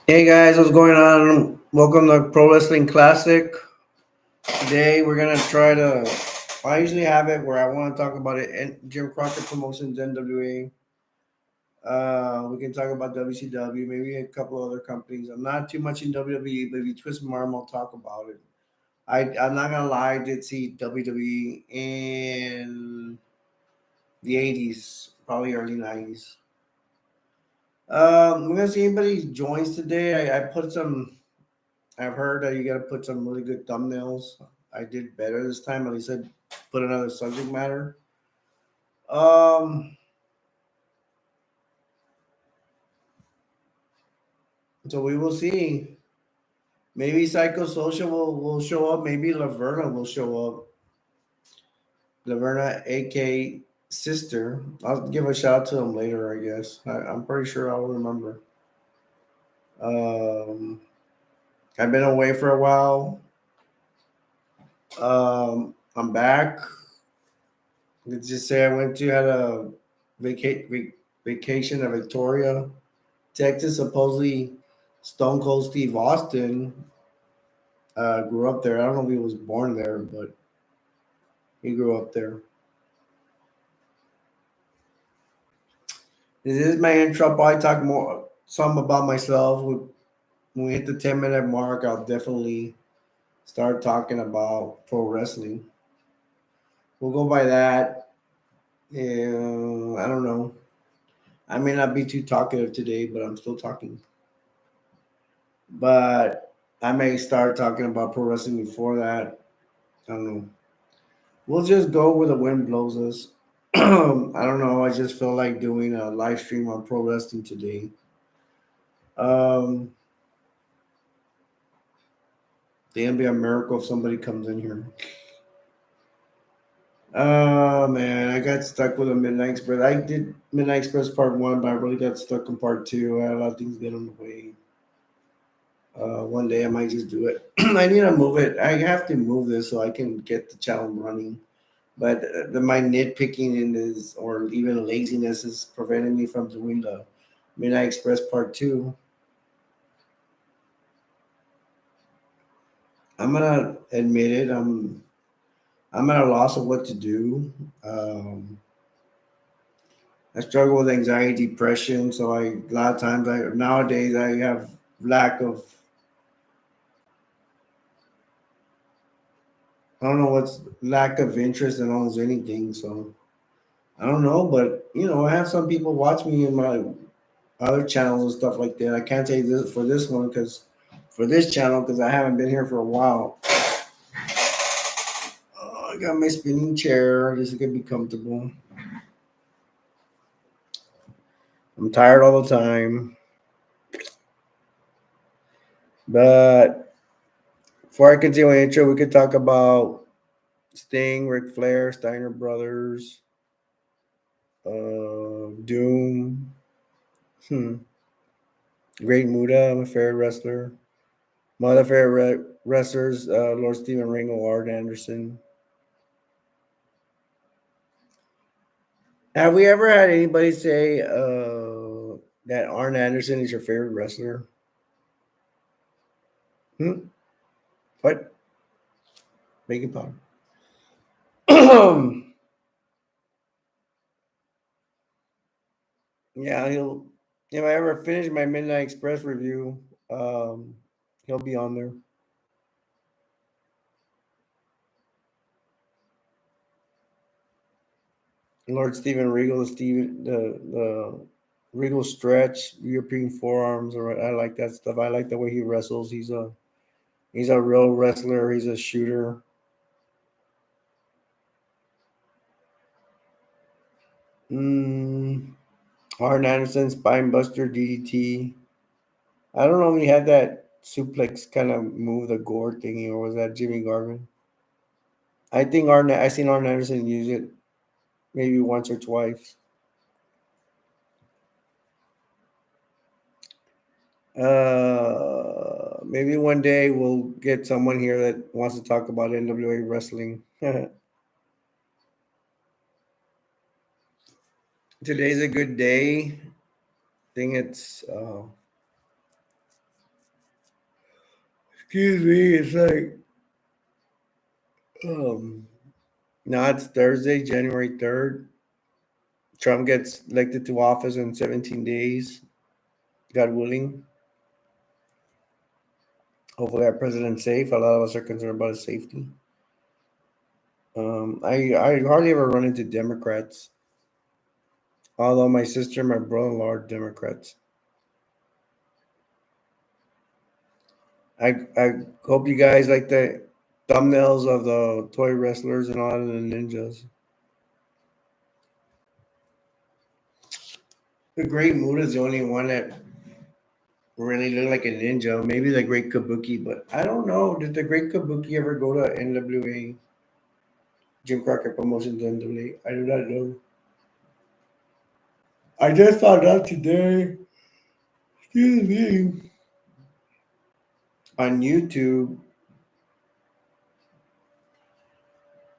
Hey guys, what's going on? Welcome to Pro Wrestling Classic. Today we're gonna try to. I usually have it where I want to talk about it. And Jim Crockett Promotions, NWA. We can talk about WCW, maybe a couple other companies. I'm not too much in WWE, but if you twist my arm, I'll talk about it. I'm not gonna lie, I did see WWE in the '80s, probably early '90s. We're gonna see anybody joins today. I put some. I've heard that you got to put some really good thumbnails. I did better this time. At least I put another subject matter. Um, so we will see. Maybe Psychosocial will show up. Maybe Laverna will show up. Laverna, aka Sister. I'll give a shout out to him later, I guess. I'm pretty sure I'll remember. Um, I've been away for a while. I'm back. Let's just say I went to had a vacation in Victoria, Texas. Supposedly, Stone Cold Steve Austin grew up there. I don't know if he was born there, but he grew up there. This is my intro. I'll probably talk more some about myself. When we hit the 10-minute mark, I'll definitely start talking about pro wrestling. We'll go by that. I don't know. I may not be too talkative today, but I'm still talking. But I may start talking about pro wrestling before that. I don't know. We'll just go where the wind blows us. I don't know. I just feel like doing a live stream on pro wrestling today. Um, it'll be a miracle if somebody comes in here. Oh man, I got stuck with a Midnight Express. I did Midnight Express Part One, but I really got stuck in Part Two. I had a lot of things get in the way. One day I might just do it. I need to move it. I have to move this so I can get the channel running. But my nitpicking in is, or even laziness, is preventing me from doing the Midnight Express Part Two. I'm gonna admit it. I'm at a loss of what to do. Um, I struggle with anxiety, depression. So a lot of times nowadays I have lack of, I don't know what's lack of interest in almost anything. So I don't know, but I have some people watch me in my other channels and stuff like that. I can't say this for this one because for this channel because I haven't been here for a while. Oh, I got my spinning chair. This is gonna be comfortable. I'm tired all the time, but before I continue my intro, we could talk about Sting, Ric Flair, Steiner Brothers, Doom, Great Muda, my favorite wrestler. My other favorite wrestlers, Lord Steven Ringo, Art Anderson. Have we ever had anybody say that Arn Anderson is your favorite wrestler? Hmm? What? Bacon powder. Yeah, he'll. If I ever finish my Midnight Express review, he'll be on there. Lord Steven Regal, the Regal stretch, European forearms. I like that stuff. I like the way he wrestles. He's a real wrestler. He's a shooter. Mm, Arn Anderson, Spinebuster, DDT. I don't know if he had that suplex kind of move, the gore thingy, or was that Jimmy Garvin? I think I seen Arn Anderson use it maybe once or twice. Maybe one day we'll get someone here that wants to talk about NWA wrestling. Today's a good day. I think it's excuse me, it's like um now it's Thursday, January 3rd. Trump gets elected to office in 17 days, God willing. Hopefully our president's safe. A lot of us are concerned about his safety. I hardly ever run into Democrats, although my sister and my brother-in-law are Democrats. I hope you guys like the thumbnails of the toy wrestlers and all of the ninjas. The Great Mood is the only one that really looked like a ninja. Maybe the Great Kabuki, but I don't know. Did the Great Kabuki ever go to NWA? Jim Crockett Promotions NWA? I do not know. I just found out today. Excuse me. On YouTube,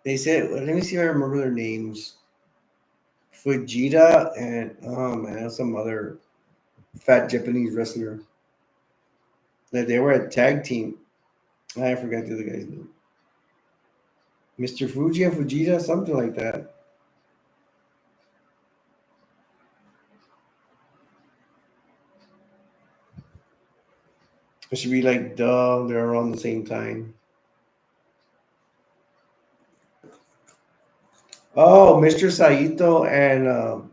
they said, well, let me see if I remember their names. Fujita and oh man, some other fat Japanese wrestler. That they were a tag team. I forgot the other guy's name. Mr. Fuji and Fujita, something like that. It should be like duh, they're around the same time. Oh, Mr. Saito and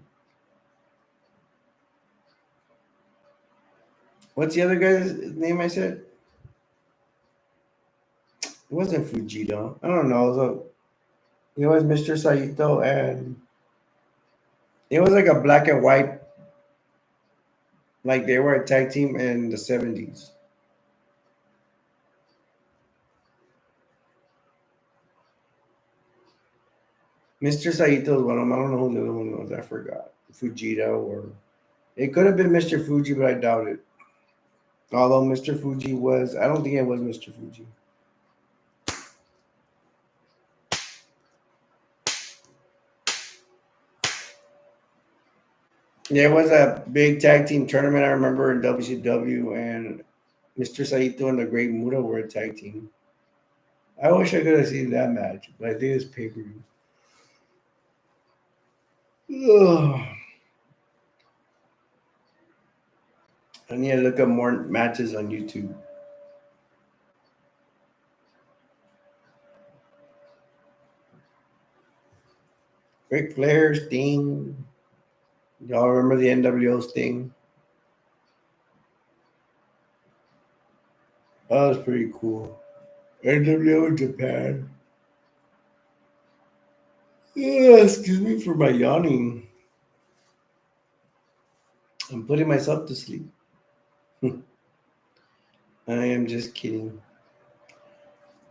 what's the other guy's name I said? It wasn't Fujita. I don't know. It was Mr. Saito and it was like a black and white, like they were a tag team in the 70s. Mr. Saito is one of them. I don't know who the other one was. I forgot. Fujita or it could have been Mr. Fuji, but I doubt it. Although Mr. Fuji was, I don't think it was Mr. Fuji. There was a big tag team tournament I remember in WCW, and Mr. Saito and the Great Muta were a tag team. I wish I could have seen that match, but I think it's pay per view. I need to look up more matches on YouTube. Ric Flair, Sting. Y'all remember the NWO Sting? That was pretty cool. NWO in Japan. Yeah, excuse me for my yawning. I'm putting myself to sleep. I am just kidding.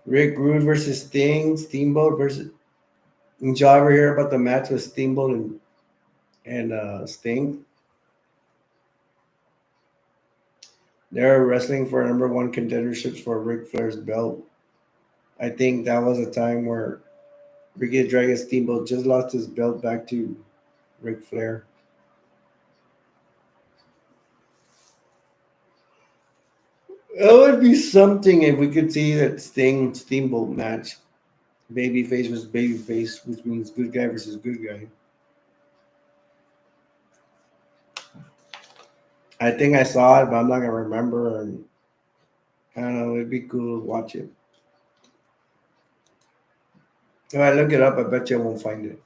Rick Rude versus Sting. Steamboat versus. Did y'all ever hear about the match with Steamboat and Sting? They're wrestling for number one contenderships for Ric Flair's belt. I think that was a time where Ricky the Dragon Steamboat just lost his belt back to Ric Flair. It would be something if we could see that Sting Steamboat match. Babyface versus babyface, which means good guy versus good guy. I think I saw it, but I'm not gonna remember. And I don't know. It'd be cool to watch it. If I look it up, I bet you I won't find it.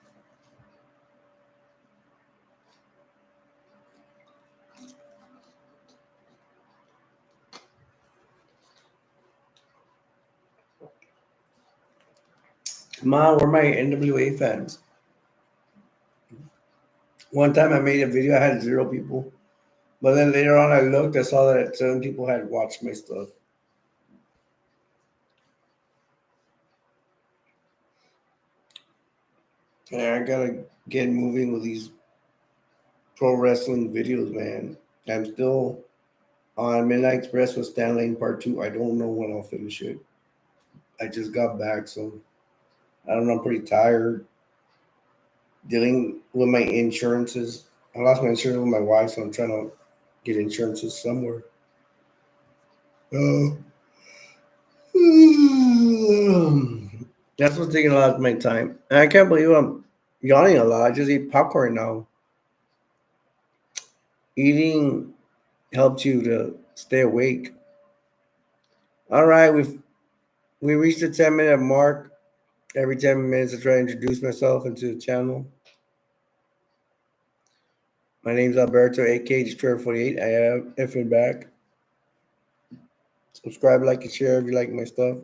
Come on, we're my NWA fans. One time I made a video, I had 0 people. But then later on, I looked, I saw that 7 people had watched my stuff. And I gotta get moving with these pro wrestling videos, man. I'm still on Midnight Express with Stan Lane Part 2. I don't know when I'll finish it. I just got back, so I don't know. I'm pretty tired. dealing with my insurances. I lost my insurance with my wife, so I'm trying to get insurances somewhere. Uh, that's what's taking a lot of my time. And I can't believe I'm yawning a lot. I just eat popcorn now. Eating helps you to stay awake. All right, we reached the 10-minute mark. Every 10 minutes, I try to introduce myself into the channel. My name's Alberto, aka Destroyer 48. I am effing back. Subscribe, like, and share if you like my stuff.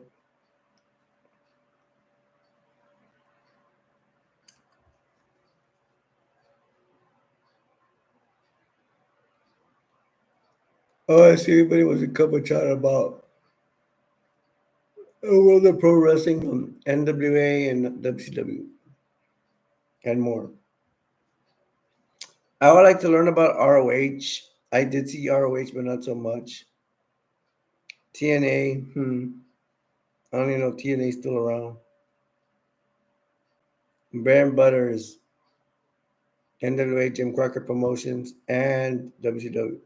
Oh, I see everybody was a couple chatting about the world of pro wrestling, NWA and WCW, and more. I would like to learn about ROH. I did see ROH, but not so much. TNA, I don't even know if TNA is still around. Bread and Butter is NWA, Jim Crocker Promotions, and WCW.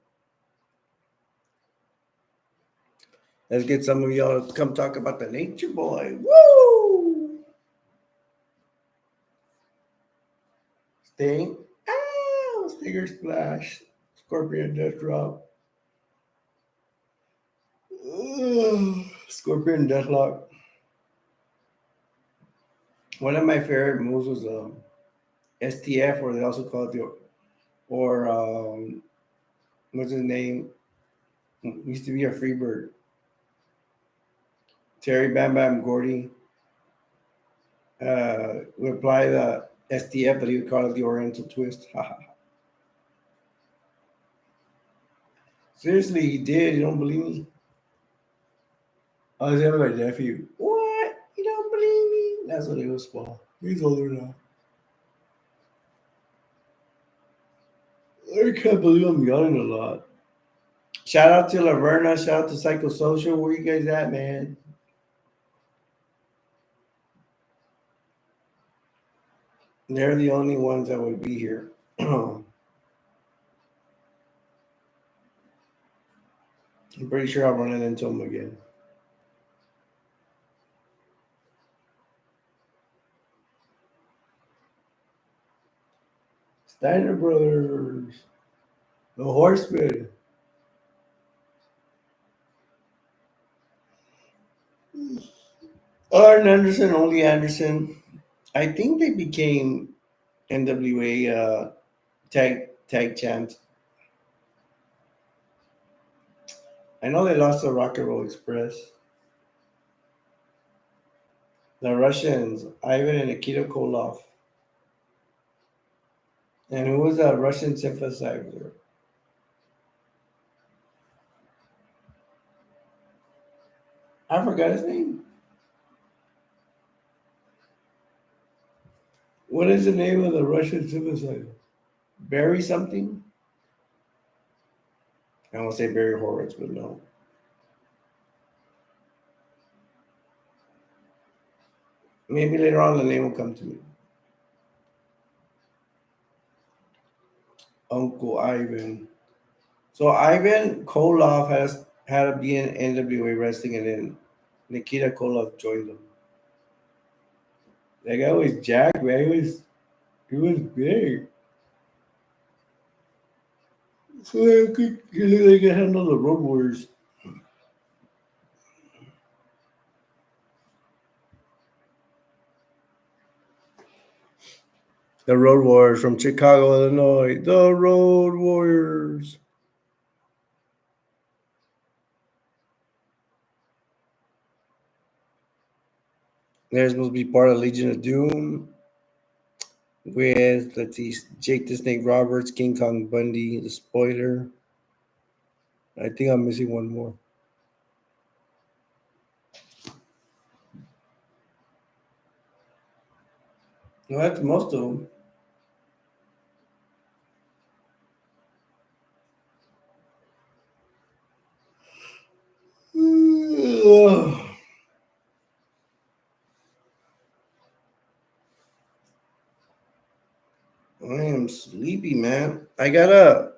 Let's get some of y'all to come talk about the Nature Boy. Woo! Sting. Ow! Stinger Splash. Scorpion Death Drop. Scorpion Deathlock. One of my favorite moves was STF, or they also call it or what's his name? Used to be a Freebird. Terry Bam Bam Gordy would apply the STF, but he would call it the Oriental Twist. Seriously, he did. You don't believe me? I was having my nephew. What? You don't believe me? That's what he was for. He's older now. I can't believe I'm yawning a lot. Shout out to Laverna. Shout out to Psychosocial. Where you guys at, man? They're the only ones that would be here. I'm pretty sure I'll run it into them again. Steiner Brothers. The Horsemen. Arn Anderson, only Anderson. I think they became NWA tag champs. I know they lost to Rock and Roll Express. The Russians, Ivan and Nikita Koloff. And who was a Russian synthesizer? I forgot his name. What is the name of the Russian synthesizer? Barry something? I want to say Barry Horowitz, but no. Maybe later on the name will come to me. Uncle Ivan. So Ivan Koloff has had to be in NWA wrestling, and then Nikita Koloff joined them. That guy was jacked, man. He was big. So he looked like he handle the Road Warriors. The Road Warriors from Chicago, Illinois. The Road Warriors. They're supposed to be part of Legion of Doom with, let's see, Jake the Snake Roberts, King Kong Bundy, the Spoiler. I think I'm missing one more. No, that's most of them. sleepy, man. I gotta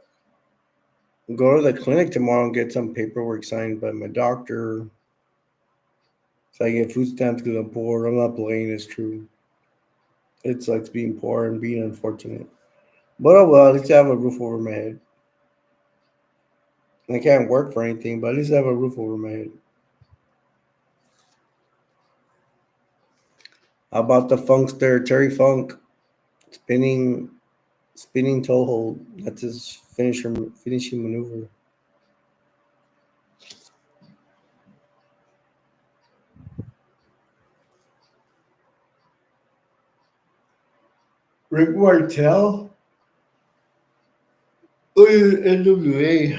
go to the clinic tomorrow and get some paperwork signed by my doctor so I get food stamps because I'm poor. I'm not playing, it's true. It sucks being poor and being unfortunate. But oh well, at least I have a roof over my head. I can't work for anything, but at least I have a roof over my head. How about the funkster, Terry Funk, spinning spinning toe hold? That's his finishing maneuver. Rick Martel? Oh, yeah, NWA.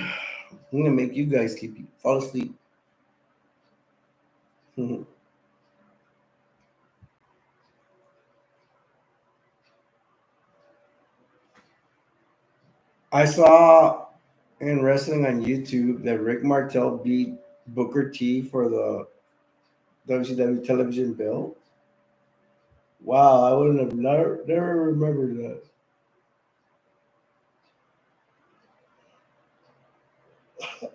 I'm gonna make you guys sleepy. Fall asleep. I saw in wrestling on YouTube that Rick Martel beat Booker T for the WCW television belt. Wow, I wouldn't have never remembered that.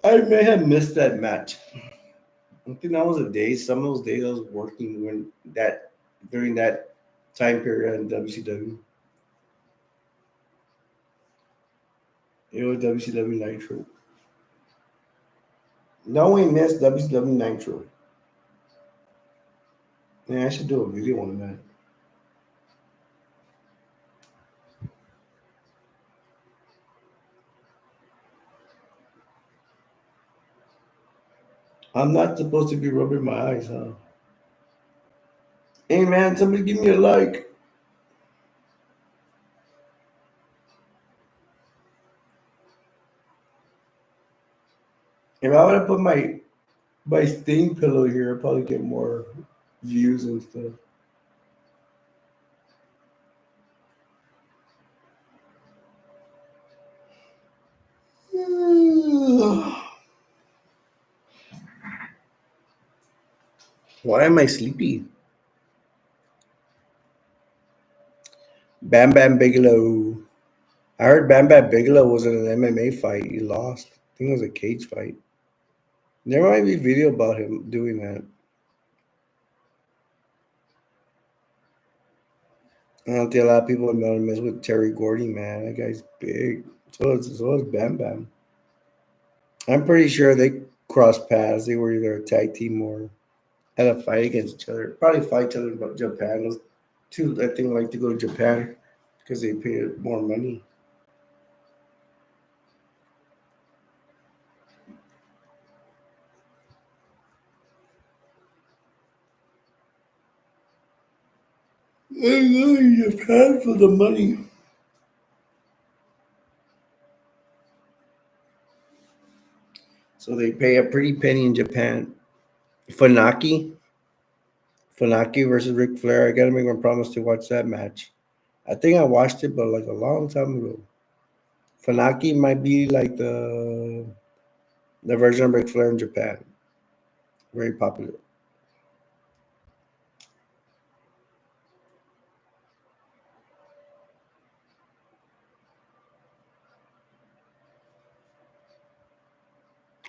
I may have missed that match. I think that was a day. Some of those days I was working when that during that time period in WCW. It was WCW Nitro. No, we missed WCW Nitro. Yeah, I should do a video on that. I'm not supposed to be rubbing my eyes, huh? Hey man, somebody give me a like. If I would have put my sting pillow here, I'd probably get more views and stuff. Why am I sleepy? Bam Bam Bigelow. I heard Bam Bam Bigelow was in an MMA fight. He lost. I think it was a cage fight. There might be video about him doing that. I don't think a lot of people would know to mess with Terry Gordy, man. That guy's big. So is Bam Bam. I'm pretty sure they crossed paths. They were either a tag team or had a fight against each other. Probably fight each other in Japan. Those two, I think, like to go to Japan because they pay more money. They go to Japan for the money. So they pay a pretty penny in Japan. Funaki, Funaki versus Ric Flair. I gotta make my promise to watch that match. I think I watched it, but like a long time ago. Funaki might be like the version of Ric Flair in Japan. Very popular.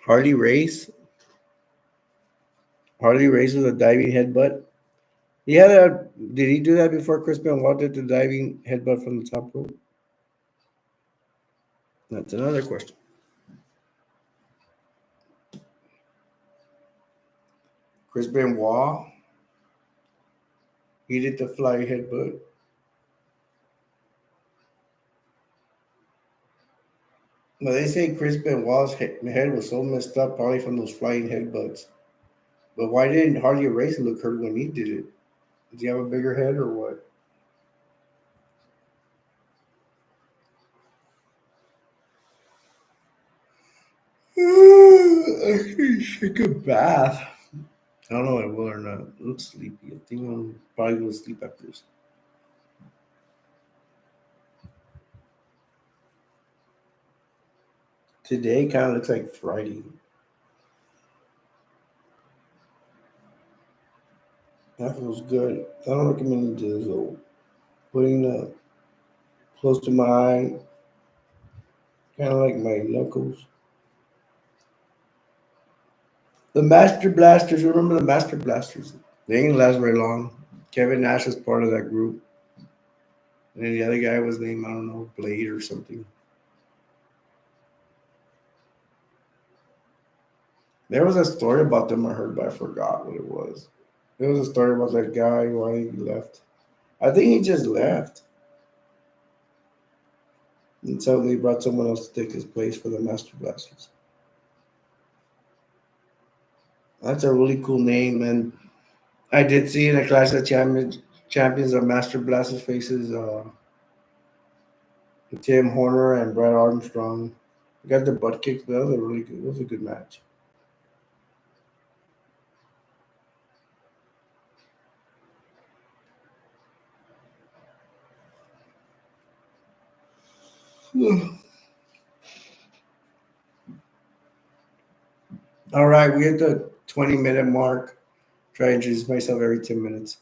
Harley Race. Harley Race with a diving headbutt. He had a. Did he do that before Chris Benoit did the diving headbutt from the top rope? That's another question. Chris Benoit. He did the fly headbutt. But they say Chris Benoit's head was so messed up, probably from those flying headbutts. But why didn't Harley Race look hurt when he did it? Did he have a bigger head or what? I should take a bath. I don't know if I will or not. I'm sleepy. I think I'm probably going to sleep after this. Today kind of looks like Friday. That feels good. I don't recommend you to this though. Putting close to my eye. Kind of like my knuckles. The Master Blasters. Remember the Master Blasters? They didn't last very long. Kevin Nash was part of that group. And then the other guy was named, I don't know, Blade or something. There was a story about them I heard, but I forgot what it was. There was a story about that guy, why he left. I think he just left. And so they brought someone else to take his place for the Master Blasters. That's a really cool name. And I did see in a Clash of Champions of Master Blasters faces Tim Horner and Brad Armstrong. Got their butt kicked, but that was a really good. It was a good match. All right, we hit the 20-minute mark. Try to introduce myself every 10 minutes.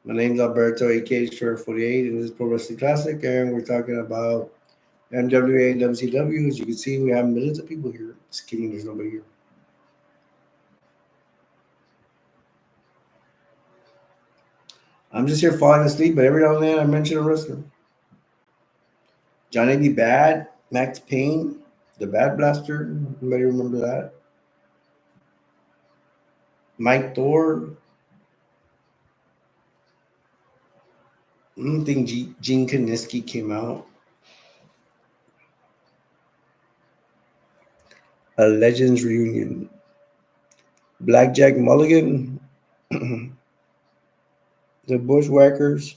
My name's Alberto, aka Short 48, and this is Pro Wrestling Classic, and we're talking about NWA and WCW. As you can see, we have millions of people here. Just kidding, there's nobody here. I'm just here falling asleep, but every now and then I mention a wrestler. Johnny B. Bad, Max Payne, the Bad Blaster. Anybody remember that? Mike Thor. I don't think Gene Kaniski came out. A Legends Reunion. Blackjack Mulligan. The Bushwhackers.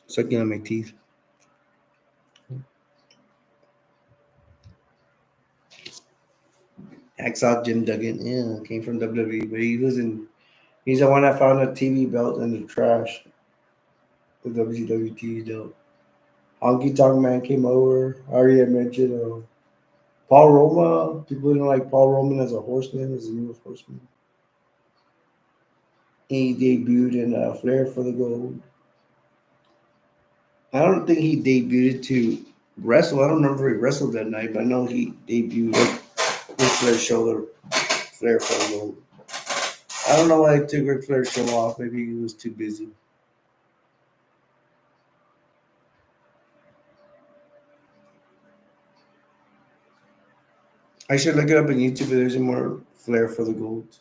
Sucking on my teeth. Hacksaw Jim Duggan. Yeah, came from WWE, but he was in. He's the one that found a TV belt in the trash. The WCW TV belt. Honky Tonk Man came over. I already had mentioned Paul Roma. People didn't like Paul Roman as a horseman, as the newest horseman. He debuted in Flair for the Gold. I don't think he debuted to wrestle. I don't remember if he wrestled that night, but I know he debuted with Flair's shoulder, Flair for the Gold. I don't know why they took Ric Flair's show off. Maybe he was too busy. I should look it up on YouTube if there's any more Flair for the Gold.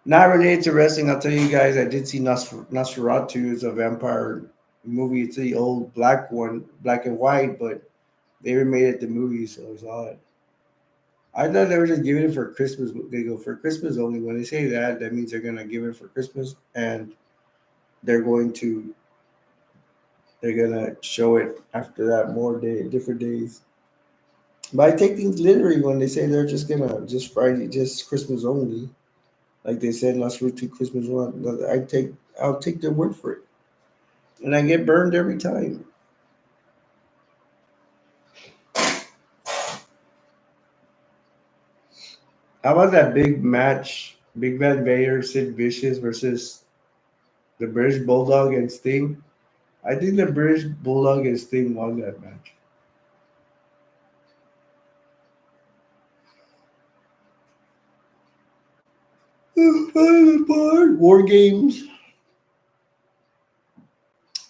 Not related to wrestling, I'll tell you guys, I did see Nosferatu. It's a vampire movie. It's the old black one, black and white, but they remade it the movie, so I saw it. I thought they were just giving it for Christmas. They go for Christmas only. When they say that, that means they're gonna give it for Christmas, and they're going to they're gonna show it after that more different days. But I take things literally when they say they're just gonna just Friday, just Christmas only. Like they said last week to Christmas one. I'll take their word for it. And I get burned every time. How about that big match? Big Van Vader, Sid Vicious versus the British Bulldog and Sting. I think the British Bulldog and Sting won that match. War Games.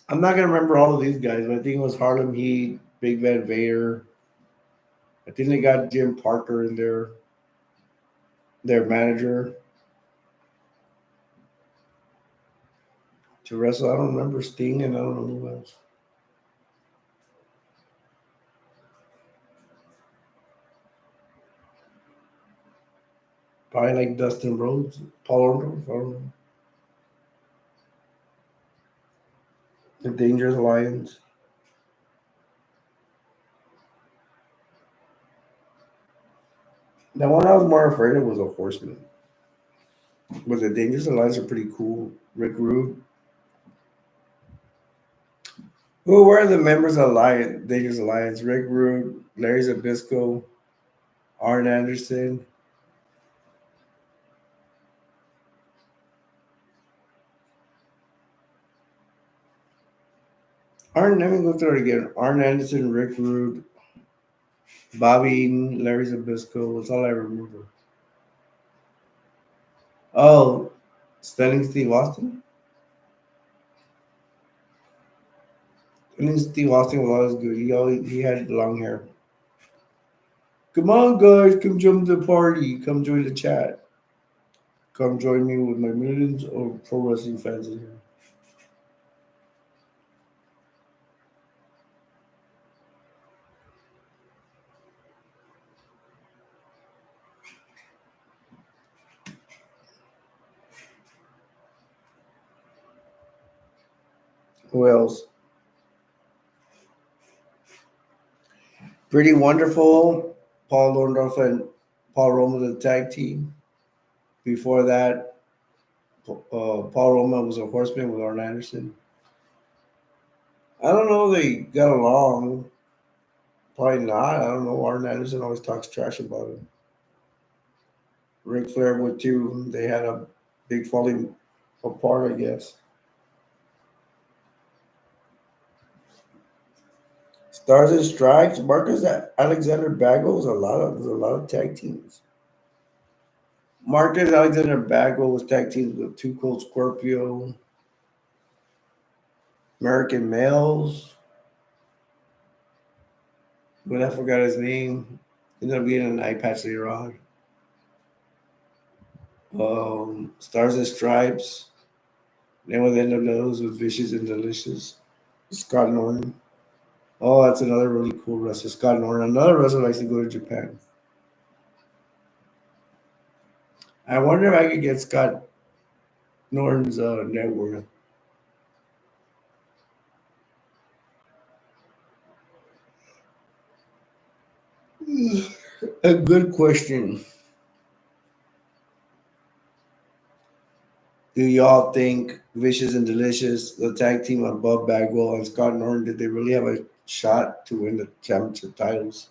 I'm not gonna remember all of these guys, but I think it was Harlem Heat, Big Van Vader. I think they got Jim Parker in there, their manager, to wrestle. I don't remember Sting, and I don't know who else. Probably like Dustin Rhodes, Paul Orndorff. I don't know. The Dangerous Lions. The one I was more afraid of was a Horseman. But the Dangerous Alliance are pretty cool. Rick Rude. Who were the members of Dangerous Alliance? Rick Rude, Larry Zabisco, Arn Anderson. Let me go through it again. Arn Anderson, Rick Rude, Bobby Eaton, Larry Zabisco. That's all I remember. Oh, Stanley Steve Austin? Stanley Steve Austin was always good. He had long hair. Come on, guys, come join the party. Come join the chat. Come join me with my millions of pro wrestling fans in here. Who else? Pretty Wonderful. Paul Orndorff and Paul Roma, the tag team. Before that, Paul Roma was a horseman with Arn Anderson. I don't know. They got along. Probably not. I don't know. Arn Anderson always talks trash about him. Ric Flair would too. They had a big falling apart, I guess. Stars and Stripes. Marcus Alexander Bagwell was a lot of tag teams. Marcus Alexander Bagwell was tag teams with Two Cold Scorpio, American Males. But I forgot his name. Ended up being an eye patch later on. Stars and Stripes. Then with the end of those with Vicious and Delicious. Scott Norton. Oh, that's another really cool wrestler. Scott Norton. Another wrestler likes to go to Japan. I wonder if I could get Scott Norton's net worth. A good question. Do y'all think Vicious and Delicious, the tag team above Bagwell and Scott Norton, did they really have a shot to win the championship titles?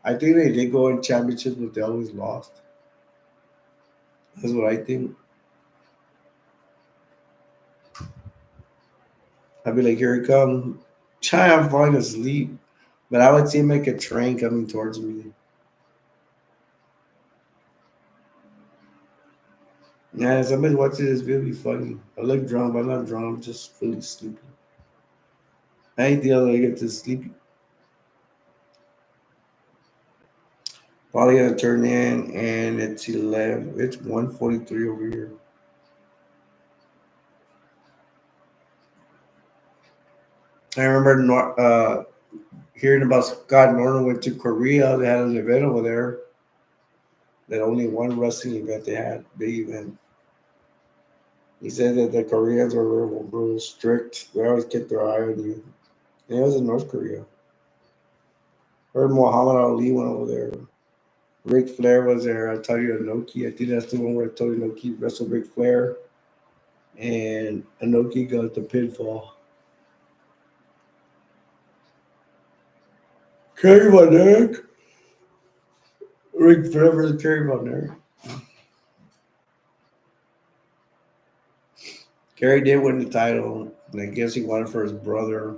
I think they did go in championships, but they always lost. That's what I think. I'd be like, here he come. Chai, I'm falling asleep. But I would see him like a train coming towards me. Yeah, somebody watching this video be funny. I look drunk, but I'm not drunk. I'm just really sleepy. I ain't the other I get to sleepy. Probably gonna turn in, and it's 11. It's 1:43 over here. I remember hearing about Scott Norton went to Korea. They had an event over there. That only one wrestling event they had, big event. He said that the Koreans were real strict. They always kept their eye on you. And it was in North Korea. Heard Muhammad Ali went over there. Ric Flair was there. I told you Anoki. I think that's the one where I told you Anoki wrestled Ric Flair. And Anoki got the pinfall. Kerry Von Erich. Ric Flair versus Kerry Von Erich. Kerry did win the title. And I guess he won it for his brother.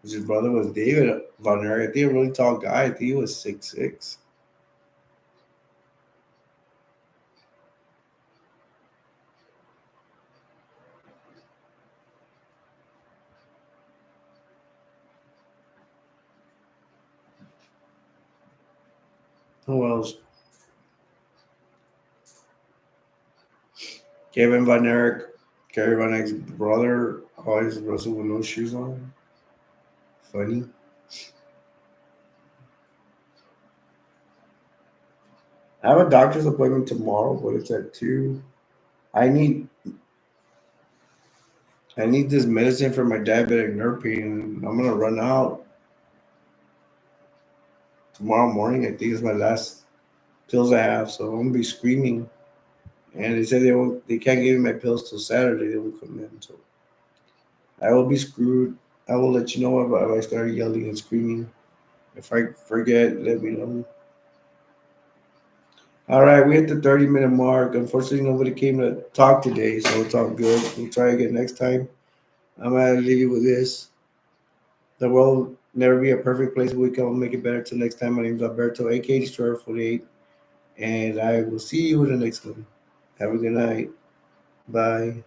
His brother was David Von Erich. I think a really tall guy. I think he was 6'6". Who else? Kevin Von Erich. Kerry Von Erich's brother always wrestled with no shoes on. Funny. I have a doctor's appointment tomorrow, but it's at 2. I need I need this medicine for my diabetic nerve pain. I'm gonna run out tomorrow morning. I think it's my last pills I have, so I'm gonna be screaming. And they said they can't give me my pills till Saturday. They will come in, so I will be screwed. I will let you know if I start yelling and screaming. If I forget, let me know. All right, we hit the 30-minute mark. Unfortunately, nobody came to talk today, so it's all good. We'll try again next time. I'm gonna leave you with this. The world will never be a perfect place, but we can make it better. Till next time, my name is Alberto, aka Destroyer 48, and I will see you in the next one. Have a good night. Bye.